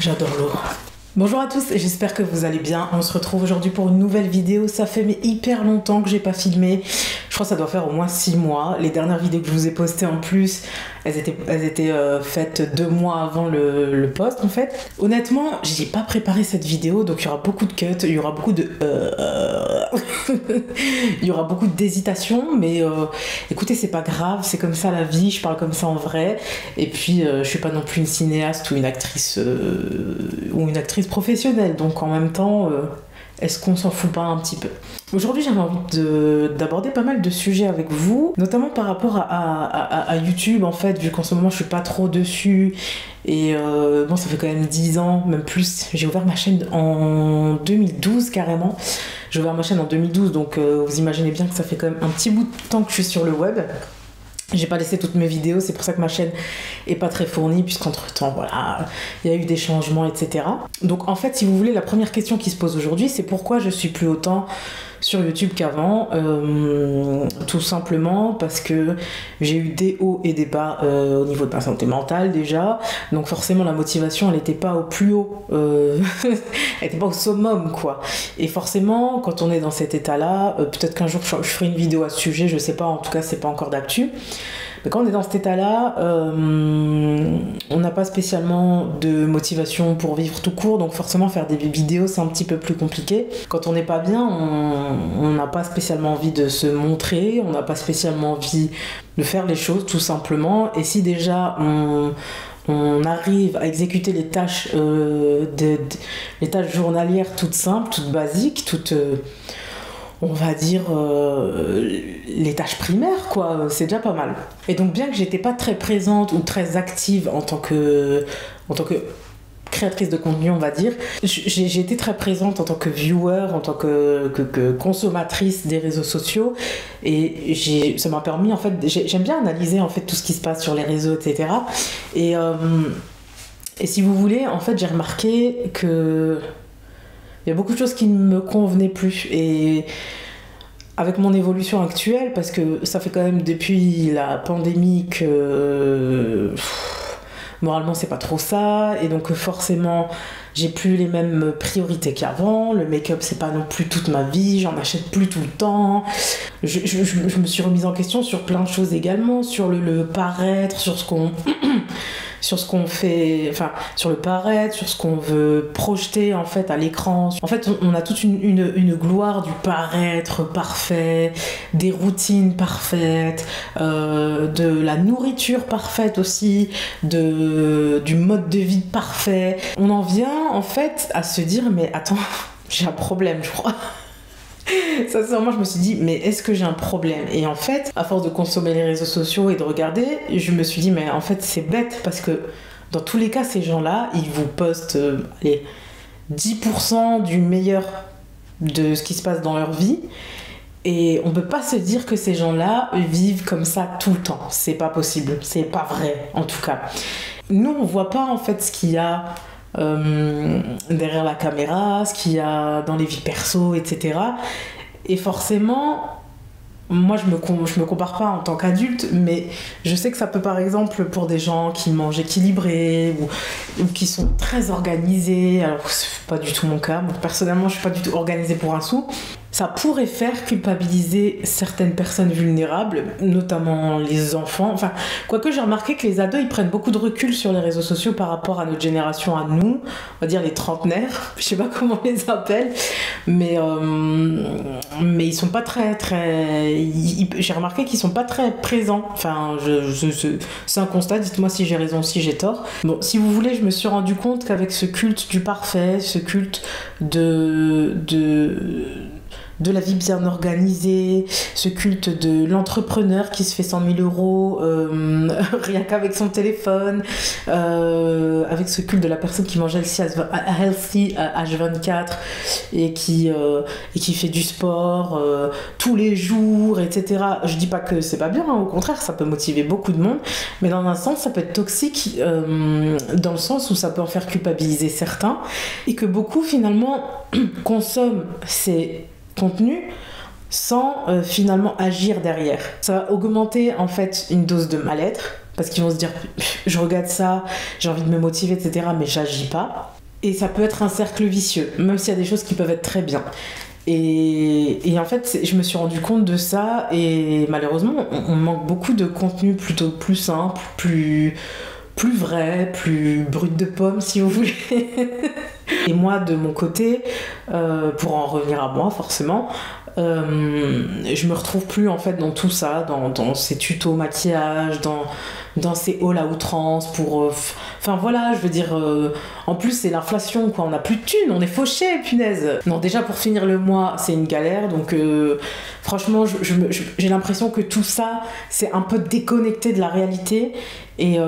J'adore l'eau. Bonjour à tous, j'espère que vous allez bien. On se retrouve aujourd'hui pour une nouvelle vidéo. Ça fait hyper longtemps que j'ai pas filmé. Je crois que ça doit faire au moins 6 mois. Les dernières vidéos que je vous ai postées en plus, elles étaient faites 2 mois avant le post en fait. Honnêtement, j'ai pas préparé cette vidéo, donc il y aura beaucoup de cuts, il y aura beaucoup de il y aura beaucoup d'hésitation, mais écoutez, c'est pas grave, c'est comme ça la vie, je parle comme ça en vrai. Et puis je suis pas non plus une cinéaste ou une actrice professionnelle, donc en même temps est-ce qu'on s'en fout pas un petit peu? Aujourd'hui, j'avais envie d'aborder pas mal de sujets avec vous, notamment par rapport à YouTube, en fait, vu qu'en ce moment, je suis pas trop dessus. Et bon, ça fait quand même 10 ans, même plus. J'ai ouvert ma chaîne en 2012, carrément. J'ai ouvert ma chaîne en 2012, donc vous imaginez bien que ça fait quand même un petit bout de temps que je suis sur le web. J'ai pas laissé toutes mes vidéos, c'est pour ça que ma chaîne est pas très fournie, puisqu'entre temps, voilà, il y a eu des changements, etc. Donc en fait, si vous voulez, la première question qui se pose aujourd'hui, c'est pourquoi je suis plus autant sur YouTube qu'avant. Tout simplement parce que j'ai eu des hauts et des bas au niveau de ma santé mentale déjà. Donc forcément, la motivation, elle n'était pas au plus haut, elle n'était pas au summum, quoi. Et forcément, quand on est dans cet état-là, peut-être qu'un jour je ferai une vidéo à ce sujet, je sais pas, en tout cas, c'est pas encore d'actu. Mais quand on est dans cet état-là, on n'a pas spécialement de motivation pour vivre tout court, donc forcément faire des vidéos c'est un petit peu plus compliqué. Quand on n'est pas bien, on n'a pas spécialement envie de se montrer, on n'a pas spécialement envie de faire les choses tout simplement. Et si déjà on arrive à exécuter les tâches, les tâches journalières toutes simples, toutes basiques, toutes... on va dire les tâches primaires, quoi, c'est déjà pas mal. Et donc bien que j'étais pas très présente ou très active en tant que créatrice de contenu, on va dire, j'ai été très présente en tant que viewer, en tant que consommatrice des réseaux sociaux, et ça m'a permis, en fait, j'aime bien analyser en fait tout ce qui se passe sur les réseaux, etc. Et si vous voulez, en fait, j'ai remarqué que il y a beaucoup de choses qui ne me convenaient plus. Et avec mon évolution actuelle, parce que ça fait quand même depuis la pandémie que moralement c'est pas trop ça, et donc forcément j'ai plus les mêmes priorités qu'avant. Le make-up c'est pas non plus toute ma vie, j'en achète plus tout le temps. Je me suis remise en question sur plein de choses également, sur le paraître, sur ce qu'on sur ce qu'on fait, enfin sur le paraître, sur ce qu'on veut projeter en fait à l'écran. En fait, on a toute une gloire du paraître parfait, des routines parfaites, de la nourriture parfaite aussi, du mode de vie parfait. On en vient en fait à se dire mais attends, j'ai un problème, je crois. Sincèrement, je me suis dit, mais est-ce que j'ai un problème? Et en fait, à force de consommer les réseaux sociaux et de regarder, je me suis dit, mais en fait, c'est bête parce que dans tous les cas, ces gens-là, ils vous postent allez, 10% du meilleur de ce qui se passe dans leur vie. Et on peut pas se dire que ces gens-là vivent comme ça tout le temps. C'est pas possible. C'est pas vrai, en tout cas. Nous, on voit pas en fait ce qu'il y a derrière la caméra, ce qu'il y a dans les vies perso, etc. Et forcément, moi je me compare pas en tant qu'adulte, mais je sais que ça peut, par exemple, pour des gens qui mangent équilibré ou qui sont très organisés, alors c'est pas du tout mon cas, moi, personnellement je suis pas du tout organisée pour un sou, ça pourrait faire culpabiliser certaines personnes vulnérables, notamment les enfants. Enfin, quoique j'ai remarqué que les ados, ils prennent beaucoup de recul sur les réseaux sociaux par rapport à notre génération, à nous, on va dire les trentenaires, je sais pas comment on les appelle, mais ils sont pas très... j'ai remarqué qu'ils sont pas très présents. Enfin, c'est un constat, dites-moi si j'ai raison, si j'ai tort. Bon, si vous voulez, je me suis rendu compte qu'avec ce culte du parfait, ce culte de la vie bien organisée, ce culte de l'entrepreneur qui se fait 100 000 euros rien qu'avec son téléphone, avec ce culte de la personne qui mange healthy H24 et qui fait du sport tous les jours, etc. Je dis pas que c'est pas bien, hein, au contraire, ça peut motiver beaucoup de monde, mais dans un sens, ça peut être toxique dans le sens où ça peut en faire culpabiliser certains et que beaucoup finalement consomment ces contenus sans finalement agir derrière. Ça va augmenter en fait une dose de mal-être, parce qu'ils vont se dire je regarde ça, j'ai envie de me motiver, etc., mais j'agis pas. Et ça peut être un cercle vicieux, même s'il y a des choses qui peuvent être très bien. Et en fait, je me suis rendu compte de ça, et malheureusement, on manque beaucoup de contenu plutôt plus simple, plus vrai, plus brut de pomme, si vous voulez. Et moi, de mon côté, pour en revenir à moi, forcément, je me retrouve plus en fait dans tout ça, dans ces tutos maquillage, dans ces hauls à outrance pour enfin voilà, je veux dire, en plus c'est l'inflation quoi, on a plus de thunes, on est fauchés, punaise. Non, déjà pour finir le mois c'est une galère, donc franchement j'ai l'impression que tout ça c'est un peu déconnecté de la réalité, et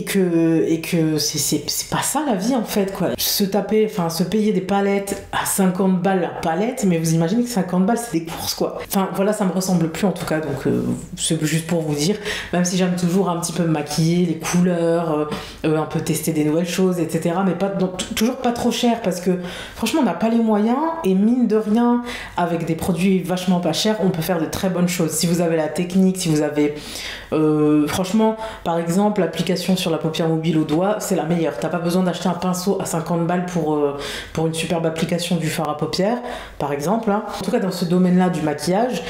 que c'est pas ça la vie en fait quoi. Se payer des palettes à 50 balles la palette, mais vous imaginez que 50 balles c'est des courses quoi. Enfin voilà, ça me ressemble plus en tout cas, donc c'est juste pour vous dire, même si j'aime toujours un petit peu me maquiller, les couleurs, un peu tester des nouvelles choses, etc. Mais toujours pas trop cher, parce que franchement on n'a pas les moyens, et mine de rien, avec des produits vachement pas chers, on peut faire de très bonnes choses. Si vous avez la technique, si vous avez franchement, par exemple, l'application sur la paupière mobile au doigt, c'est la meilleure. T'as pas besoin d'acheter un pinceau à 50 balles pour une superbe application du fard à paupières, par exemple. Hein. En tout cas, dans ce domaine-là du maquillage,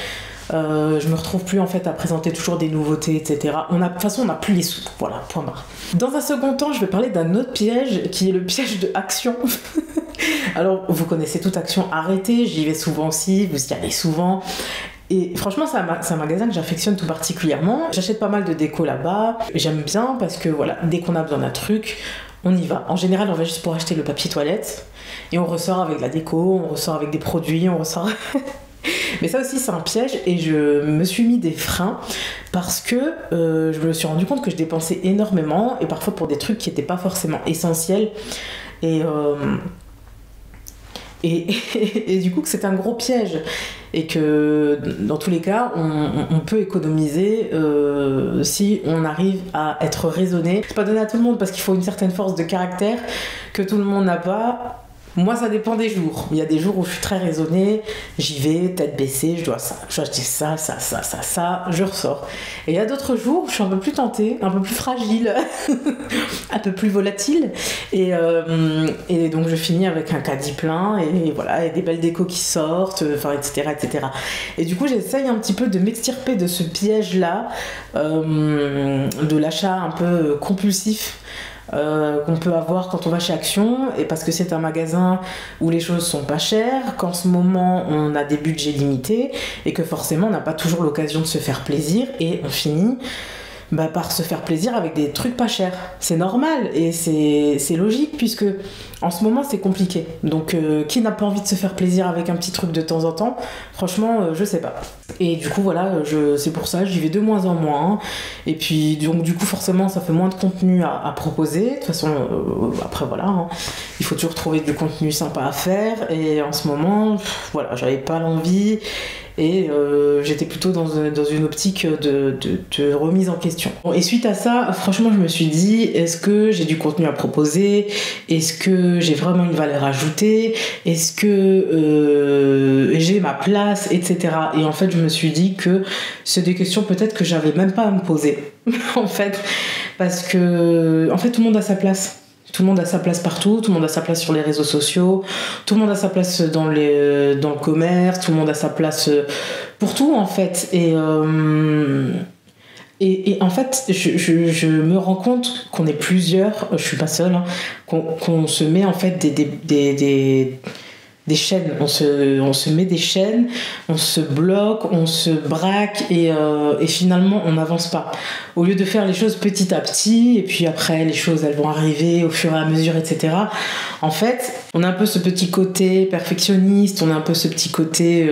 je me retrouve plus en fait à présenter toujours des nouveautés, etc. De toute façon, on n'a plus les sous. Voilà, point barre. Dans un second temps, je vais parler d'un autre piège, qui est le piège de Action. Alors, vous connaissez toute Action Arrêtée, j'y vais souvent aussi, vous y allez souvent. Et franchement, c'est un magasin que j'affectionne tout particulièrement. J'achète pas mal de déco là-bas. J'aime bien parce que voilà, dès qu'on a besoin d'un truc, on y va. En général, on va juste pour acheter le papier toilette et on ressort avec la déco, on ressort avec des produits, on ressort... Mais ça aussi, c'est un piège, et je me suis mis des freins parce que je me suis rendu compte que je dépensais énormément, et parfois pour des trucs qui n'étaient pas forcément essentiels. Et du coup que c'est un gros piège, et que dans tous les cas on peut économiser si on arrive à être raisonné. C'est pas donné à tout le monde, parce qu'il faut une certaine force de caractère que tout le monde n'a pas. Moi, ça dépend des jours. Il y a des jours où je suis très raisonnée, j'y vais, tête baissée, je dois acheter ça, je ressors. Et il y a d'autres jours où je suis un peu plus tentée, un peu plus fragile, un peu plus volatile. Et donc, je finis avec un caddie plein, et voilà, et des belles décos qui sortent, enfin, etc., etc. Et du coup, j'essaye un petit peu de m'extirper de ce piège-là, de l'achat un peu compulsif, qu'on peut avoir quand on va chez Action, et parce que c'est un magasin où les choses sont pas chères, qu'en ce moment on a des budgets limités, et que forcément on n'a pas toujours l'occasion de se faire plaisir, et on finit par se faire plaisir avec des trucs pas chers. C'est normal, et c'est logique, puisque en ce moment c'est compliqué. Donc qui n'a pas envie de se faire plaisir avec un petit truc de temps en temps? Franchement, je sais pas. Et du coup voilà, c'est pour ça, j'y vais de moins en moins. Et puis donc du coup forcément ça fait moins de contenu à proposer. De toute façon, après voilà, hein, il faut toujours trouver du contenu sympa à faire. Et en ce moment, voilà, j'avais pas l'envie. Et j'étais plutôt dans une optique de remise en question. Bon, et suite à ça, franchement, je me suis dit, est-ce que j'ai du contenu à proposer? Est-ce que j'ai vraiment une valeur ajoutée? Est-ce que j'ai ma place, etc. Et en fait, je me suis dit que c'est des questions peut-être que j'avais même pas à me poser. En fait, parce que en fait, tout le monde a sa place. Tout le monde a sa place partout, tout le monde a sa place sur les réseaux sociaux, tout le monde a sa place dans le commerce, tout le monde a sa place pour tout en fait. Et en fait, je me rends compte qu'on est plusieurs, je suis pas seule, hein, qu'on se met en fait des chaînes, on se met des chaînes, on se bloque, on se braque, et finalement on n'avance pas. Au lieu de faire les choses petit à petit, et puis après les choses elles vont arriver au fur et à mesure, etc. En fait, on a un peu ce petit côté perfectionniste, on a un peu ce petit côté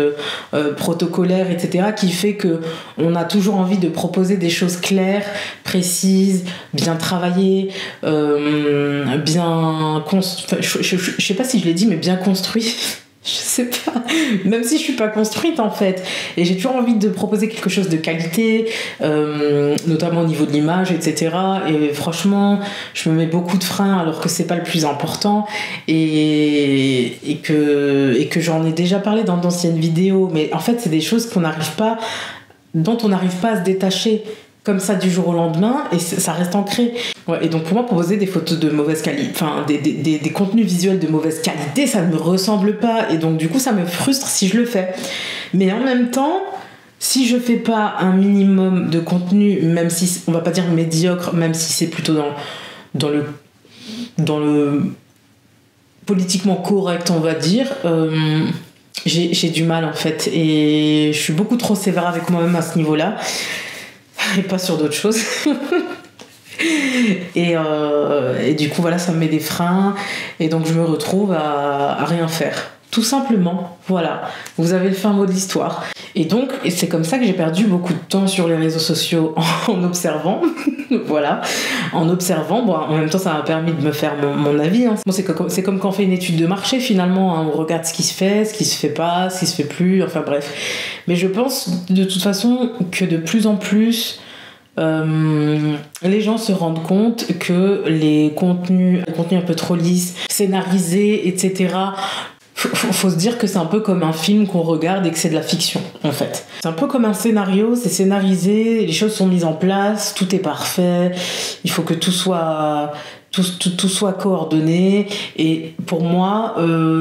protocolaire, etc. qui fait que on a toujours envie de proposer des choses claires, précises, bien travaillées, bien je sais pas si je l'ai dit, mais bien construit. Je sais pas, même si je suis pas construite en fait, et j'ai toujours envie de proposer quelque chose de qualité, notamment au niveau de l'image, etc. Et franchement, je me mets beaucoup de freins alors que c'est pas le plus important, et que j'en ai déjà parlé dans d'anciennes vidéos, mais en fait c'est des choses qu'on n'arrive pas dont on n'arrive pas à se détacher comme ça du jour au lendemain, et ça reste ancré. Ouais, et donc pour moi, proposer des photos de mauvaise qualité, enfin des contenus visuels de mauvaise qualité, ça ne me ressemble pas, et donc du coup ça me frustre si je le fais. Mais en même temps, si je fais pas un minimum de contenu, même si on va pas dire médiocre, même si c'est plutôt dans le politiquement correct, on va dire, j'ai du mal en fait, et je suis beaucoup trop sévère avec moi-même à ce niveau-là et pas sur d'autres choses. Et du coup voilà, ça me met des freins, et donc je me retrouve à rien faire, tout simplement. Voilà, vous avez le fin mot de l'histoire. Et donc c'est comme ça que j'ai perdu beaucoup de temps sur les réseaux sociaux, en observant. Voilà, en observant. Bon, en même temps ça m'a permis de me faire mon avis, hein. Bon, c'est comme quand on fait une étude de marché finalement, hein. On regarde ce qui se fait pas, ce qui se fait plus, enfin bref. Mais je pense de toute façon que de plus en plus les gens se rendent compte que les contenus un peu trop lisses, scénarisés, etc., faut se dire que c'est un peu comme un film qu'on regarde et que c'est de la fiction, en fait. C'est un peu comme un scénario, c'est scénarisé, les choses sont mises en place, tout est parfait, il faut que tout soit coordonné. Et pour moi,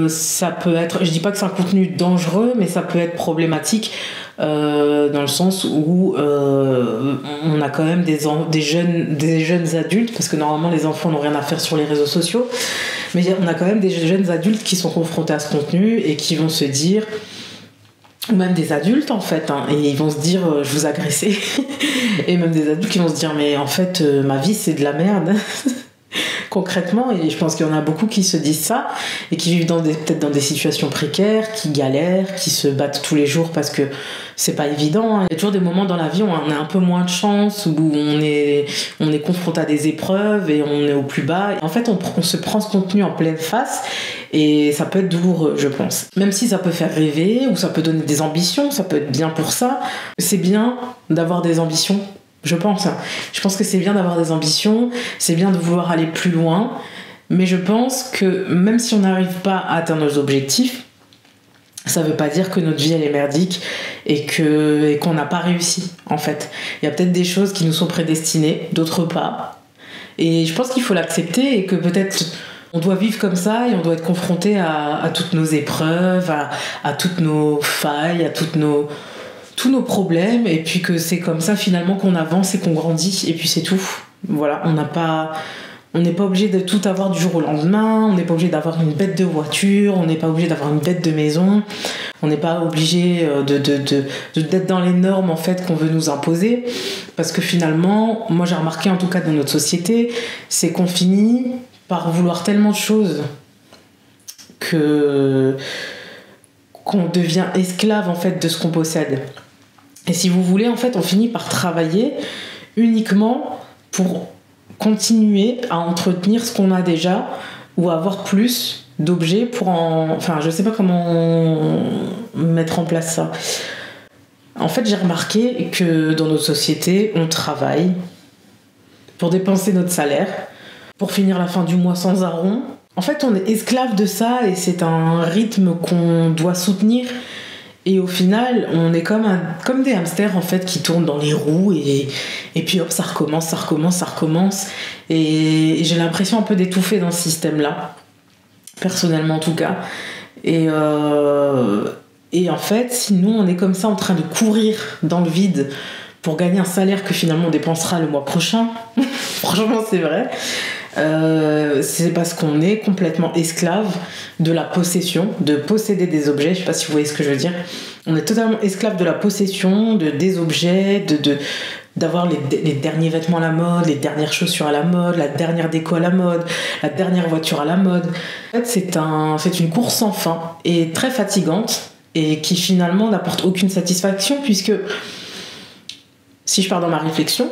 ça peut être, je dis pas que c'est un contenu dangereux, mais ça peut être problématique, dans le sens où on a quand même des jeunes adultes, parce que normalement les enfants n'ont rien à faire sur les réseaux sociaux, mais on a quand même des jeunes adultes qui sont confrontés à ce contenu et qui vont se dire, ou même des adultes en fait, hein, et ils vont se dire je vous agressais. Et même des adultes qui vont se dire mais en fait ma vie c'est de la merde. Concrètement, et je pense qu'il y en a beaucoup qui se disent ça et qui vivent peut-être dans des situations précaires, qui galèrent, qui se battent tous les jours parce que c'est pas évident, hein. Il y a toujours des moments dans la vie où on a un peu moins de chance, où on est confronté à des épreuves et on est au plus bas. En fait, on se prend ce contenu en pleine face et ça peut être douloureux, je pense. Même si ça peut faire rêver ou ça peut donner des ambitions, ça peut être bien pour ça. C'est bien d'avoir des ambitions. Je pense que c'est bien d'avoir des ambitions, c'est bien de vouloir aller plus loin, mais je pense que même si on n'arrive pas à atteindre nos objectifs, ça veut pas dire que notre vie elle est merdique et qu'on n'a pas réussi, en fait. Il y a peut-être des choses qui nous sont prédestinées, d'autres pas. Et je pense qu'il faut l'accepter et que peut-être on doit vivre comme ça et on doit être confronté à toutes nos épreuves, à toutes nos failles, à tous nos problèmes, et puis que c'est comme ça finalement qu'on avance et qu'on grandit, et puis c'est tout. Voilà, on n'est pas obligé de tout avoir du jour au lendemain, on n'est pas obligé d'avoir une bête de voiture, on n'est pas obligé d'avoir une bête de maison, on n'est pas obligé d'être dans les normes en fait qu'on veut nous imposer, parce que finalement, moi j'ai remarqué en tout cas dans notre société, c'est qu'on finit par vouloir tellement de choses qu'on devient esclave en fait de ce qu'on possède. Et si vous voulez, en fait, on finit par travailler uniquement pour continuer à entretenir ce qu'on a déjà ou avoir plus d'objets enfin, je sais pas comment mettre en place ça. En fait, j'ai remarqué que dans notre société, on travaille pour dépenser notre salaire, pour finir la fin du mois sans arrond. En fait, on est esclave de ça et c'est un rythme qu'on doit soutenir. Et au final, on est comme des hamsters en fait qui tournent dans les roues et puis hop, ça recommence. Et j'ai l'impression un peu d'étouffer dans ce système-là, personnellement en tout cas. Et en fait, si nous on est comme ça en train de courir dans le vide pour gagner un salaire que finalement on dépensera le mois prochain, franchement c'est vrai. C'est parce qu'on est complètement esclave de la possession, de posséder des objets. Je sais pas si vous voyez ce que je veux dire. On est totalement esclave de la possession, des objets, d'avoir les derniers vêtements à la mode, les dernières chaussures à la mode, la dernière déco à la mode, la dernière voiture à la mode. En fait, c'est une course sans fin et très fatigante et qui finalement n'apporte aucune satisfaction, puisque si je pars dans ma réflexion,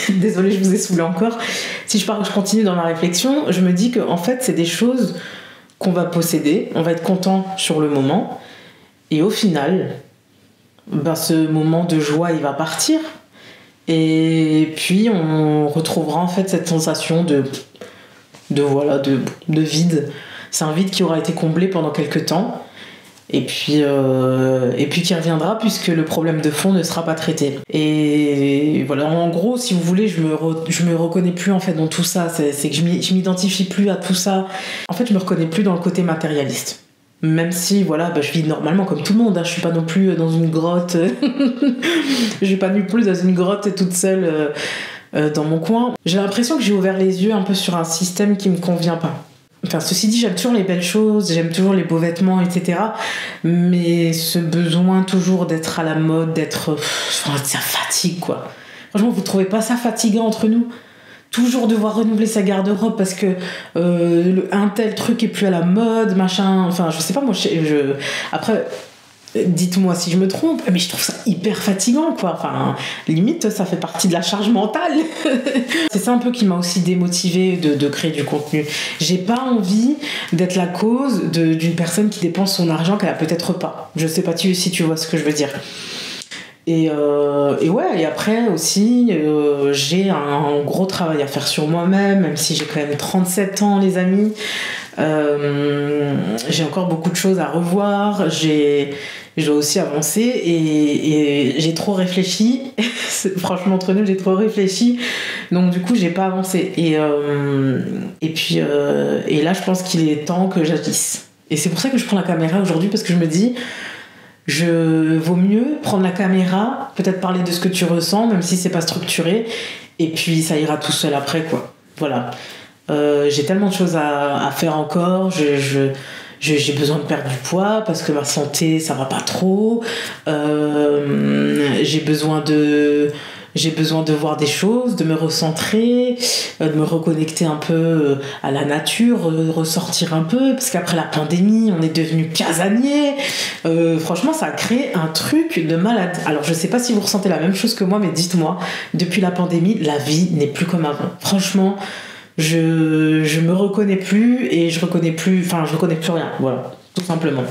désolée, je vous ai saoulé encore, si je continue dans ma réflexion, je me dis que en fait, c'est des choses qu'on va posséder, on va être content sur le moment, et au final, ce moment de joie, il va partir, et puis on retrouvera en fait cette sensation de vide. C'est un vide qui aura été comblé pendant quelques temps, Et puis qui reviendra puisque le problème de fond ne sera pas traité. Et voilà, en gros, si vous voulez, je me reconnais plus en fait dans tout ça. C'est que je m'identifie plus à tout ça. En fait, je me reconnais plus dans le côté matérialiste. Même si, voilà, je vis normalement comme tout le monde. Hein. Je suis pas non plus dans une grotte. Je suis pas non plus dans une grotte toute seule dans mon coin. J'ai l'impression que j'ai ouvert les yeux un peu sur un système qui me convient pas. Enfin, ceci dit, j'aime toujours les belles choses, j'aime toujours les beaux vêtements, etc. Mais ce besoin toujours d'être à la mode, ça fatigue, quoi. Franchement, vous trouvez pas ça fatigant entre nous ? Toujours devoir renouveler sa garde-robe parce que un tel truc est plus à la mode, machin. Enfin, je sais pas, moi, après... Dites-moi si je me trompe, mais je trouve ça hyper fatigant, quoi. Enfin, limite, ça fait partie de la charge mentale. C'est ça un peu qui m'a aussi démotivée de créer du contenu. J'ai pas envie d'être la cause d'une personne qui dépense son argent qu'elle a peut-être pas. Je sais pas si tu vois ce que je veux dire. Et ouais, et après aussi, j'ai un gros travail à faire sur moi-même, même si j'ai quand même 37 ans, les amis. J'ai encore beaucoup de choses à revoir, je dois aussi avancer et j'ai trop réfléchi. Franchement, entre nous, j'ai trop réfléchi, donc du coup j'ai pas avancé et là je pense qu'il est temps que j'agisse, et c'est pour ça que je prends la caméra aujourd'hui, parce que je me dis vaut mieux prendre la caméra, peut-être parler de ce que tu ressens même si c'est pas structuré, et puis ça ira tout seul après, quoi. Voilà. J'ai tellement de choses à faire encore. J'ai besoin de perdre du poids parce que ma santé ça va pas trop. J'ai besoin de voir des choses, de me recentrer, de me reconnecter un peu à la nature, ressortir un peu, parce qu'après la pandémie on est devenu casanier. Franchement, ça a créé un truc de malade. Alors je sais pas si vous ressentez la même chose que moi, mais dites-moi, depuis la pandémie la vie n'est plus comme avant. Franchement, je me reconnais plus, et je reconnais plus rien, voilà, tout simplement.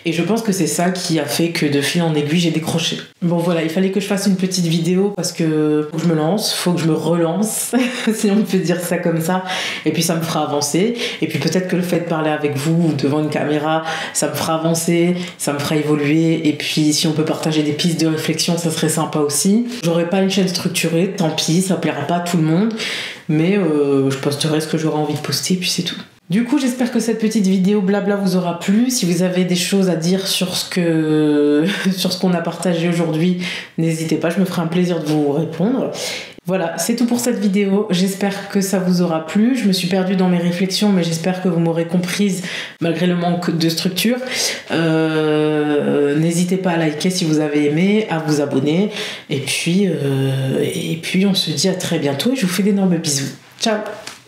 Et je pense que c'est ça qui a fait que de fil en aiguille j'ai décroché. Bon voilà, il fallait que je fasse une petite vidéo parce que faut que je me lance, faut que je me relance, si on peut dire ça comme ça, et puis ça me fera avancer. Et puis peut-être que le fait de parler avec vous devant une caméra, ça me fera avancer, ça me fera évoluer, et puis si on peut partager des pistes de réflexion, ça serait sympa aussi. J'aurai pas une chaîne structurée, tant pis, ça plaira pas à tout le monde, mais je posterai ce que j'aurai envie de poster, et puis c'est tout. Du coup, j'espère que cette petite vidéo blabla vous aura plu. Si vous avez des choses à dire sur ce qu'on a partagé aujourd'hui, n'hésitez pas, je me ferai un plaisir de vous répondre. Voilà, c'est tout pour cette vidéo. J'espère que ça vous aura plu. Je me suis perdue dans mes réflexions, mais j'espère que vous m'aurez comprise malgré le manque de structure. N'hésitez pas à liker si vous avez aimé, à vous abonner. Et puis on se dit à très bientôt et je vous fais d'énormes bisous. Ciao!